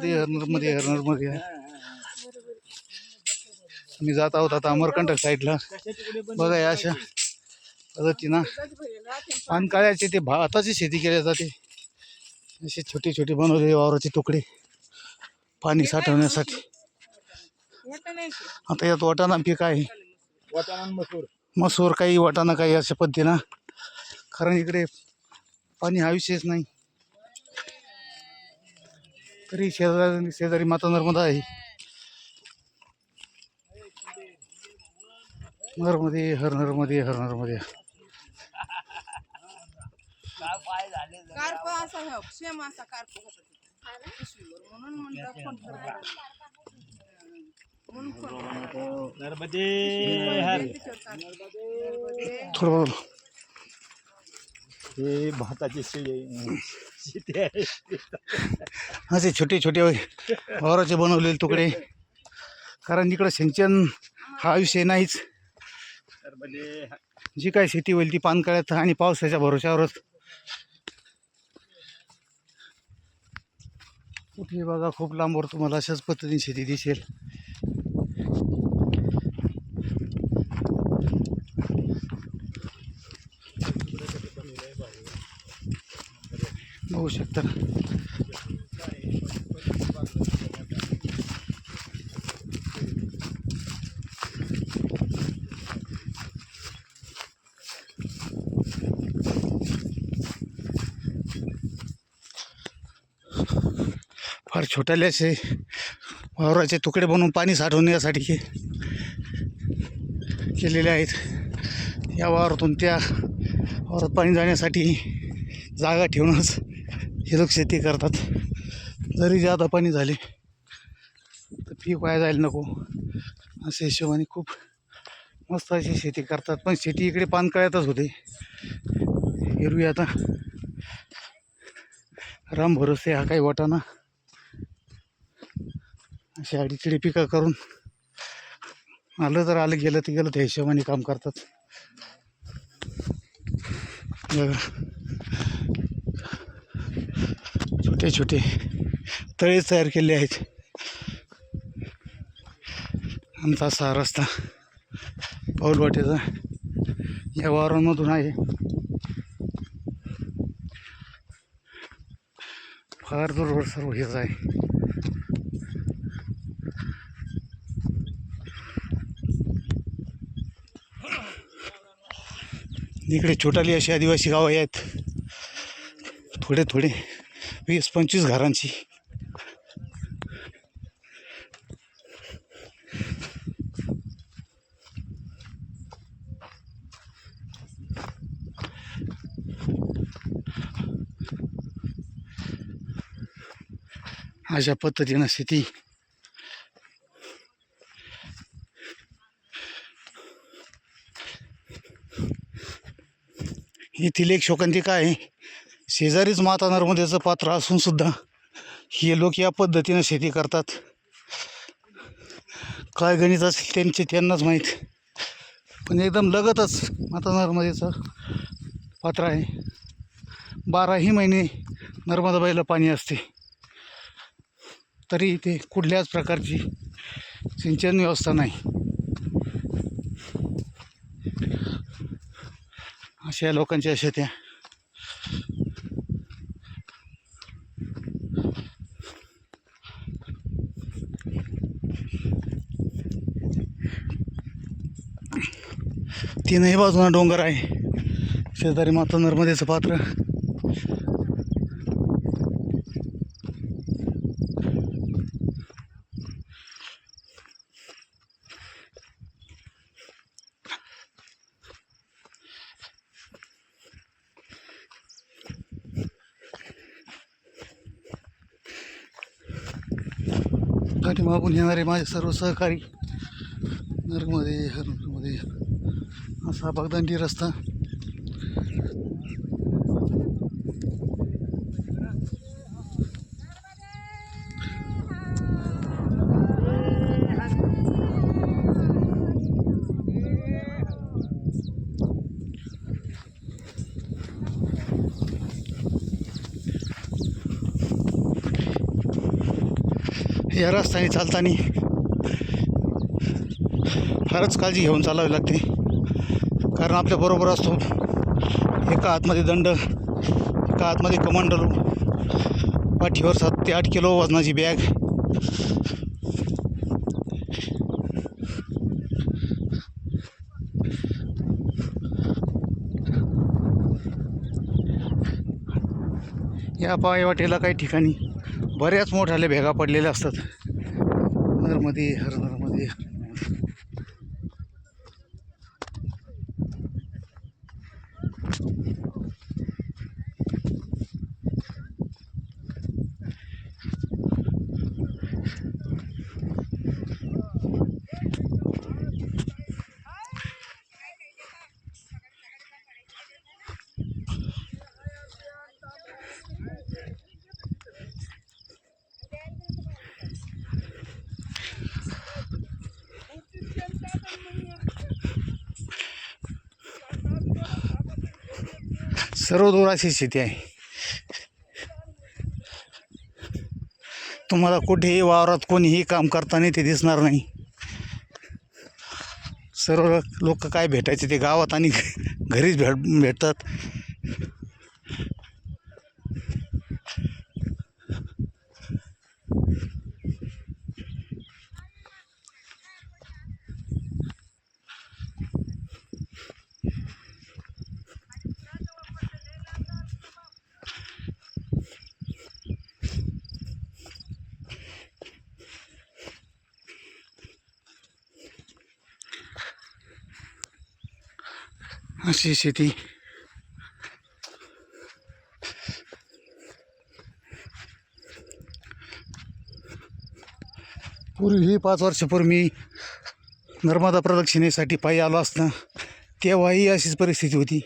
नर्मदे नर्मदे. मी जात आहोत आता अमरकंटक साईडला. बघा या अशा पद्धतीनं पानकाळ्याचे ते भाताची शेती केली जाते. असे छोटे छोटे बनवलेले वावराचे तुकडे पाणी साठवण्यासाठी. आता यात वाटाणा पीक आहे, मसूर काही वाटाणा काही अशा पद्धतीनं, कारण इकडे पाणी हा विषयच नाही. तरी शेजारी माता नर्मदा आहे. नर्मदे हर नर्मदे हर नर्मदे. थोडं हे भाताची शेती आहे. असे छोटे छोटे वावराचे बनवलेले तुकडे, कारण इकडं सिंचन हा विषय नाहीच. जी काय शेती होईल ती पानकाळ्यात आणि पावसाच्या भरोश्यावरच. कुठे बघा खूप लांबवर तुम्हाला अशाच पद्धतीने शेती दिसेल. बघू शकता फार छोट्याले असे वावराचे तुकडे बनवून पाणी साठवण्यासाठी केलेले आहेत. या वावरातून त्या वावरात पाणी जाण्यासाठी जागा ठेवूनच हे लोक शेती करतात. जरी जादा पाणी झाले तर पीक वाया जायला नको असे हिशोबाने खूप मस्त अशी शेती करतात. पण शेती इकडे पानकाळ्यातच होते. एरवी आता राम भरोसे हा काही वाटाणा अशी अडीचडी पिकं करून आलं तर आलं, गेलं तर गेलं, त्या हिशोबाने काम करतात. छोटे छोटे तळे तयार केले आहेत. आमचा असा रस्ता पाऊलवाटेचा या वावरांमधून आहे. फार दूरवर सर्व हेच आहे. इकडे छोटाली अशी आदिवासी गावं आहेत, थोडे थोडे 20-25 घरांची. अशा पद्धतीनं शेती येथील एक शोकांतिका आहे. शेजारीच माता नर्मदेचं पात्र असून सुद्धा हे लोक या पद्धतीनं शेती करतात. काय गणित असेल त्यांनाच माहीत. पण एकदम लगतच माता नर्मदेचं पात्र आहे. 12ही महिने नर्मदाबाईला पाणी असते, तरी इथे कुठल्याच प्रकारची सिंचन व्यवस्था नाही. अशा लोकांच्या शेत्या. तीनही बाजूला डोंगर आहे. शेजारी माता नर्मदेचं पात्र. मागून येणारे माझे सर्व सहकारी. नर्मदे हर नर्मदे. असा बगदांडी रस्ता. या रस्त्याने चालताना फारच काळजी घेऊन चालावी लागते, कारण आपल्याबरोबर असतो एका हातमध्ये दंड, एका हातमध्ये कमांडलो, पाठीवर 7 ते 8 किलो वजनाची बॅग. या पायवाटेला काही ठिकाणी बऱ्याच मोठ्याल्या भेगा पडलेल्या असतात. नर्मदे हर नर्मदे. सर्वदूर अशी स्थिती आहे. तुम्हाला कुठेही वावरात कोणीही काम करताना ते दिसणार नाही. सर्व लोक काय भेटायचे ते गावात आणि घरीच भेटतात. अशी शेती. पूर्वी 5 वर्षापूर्वी मी नर्मदा प्रदक्षिणेसाठी पायी आलो असता, तेव्हाही अशीच परिस्थिती होती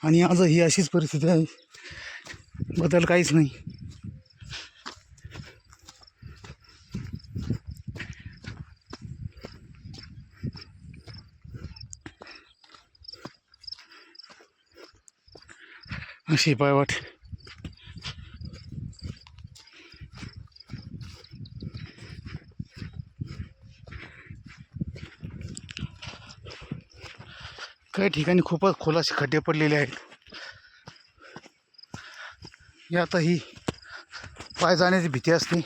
आणि आजही अशीच परिस्थिती आहे. बदल काहीच नाही. अशी पायवाट. काही ठिकाणी खूपच खोल असे खड्डे पडलेले आहेत. यातही पाय जाण्याची भीती असते.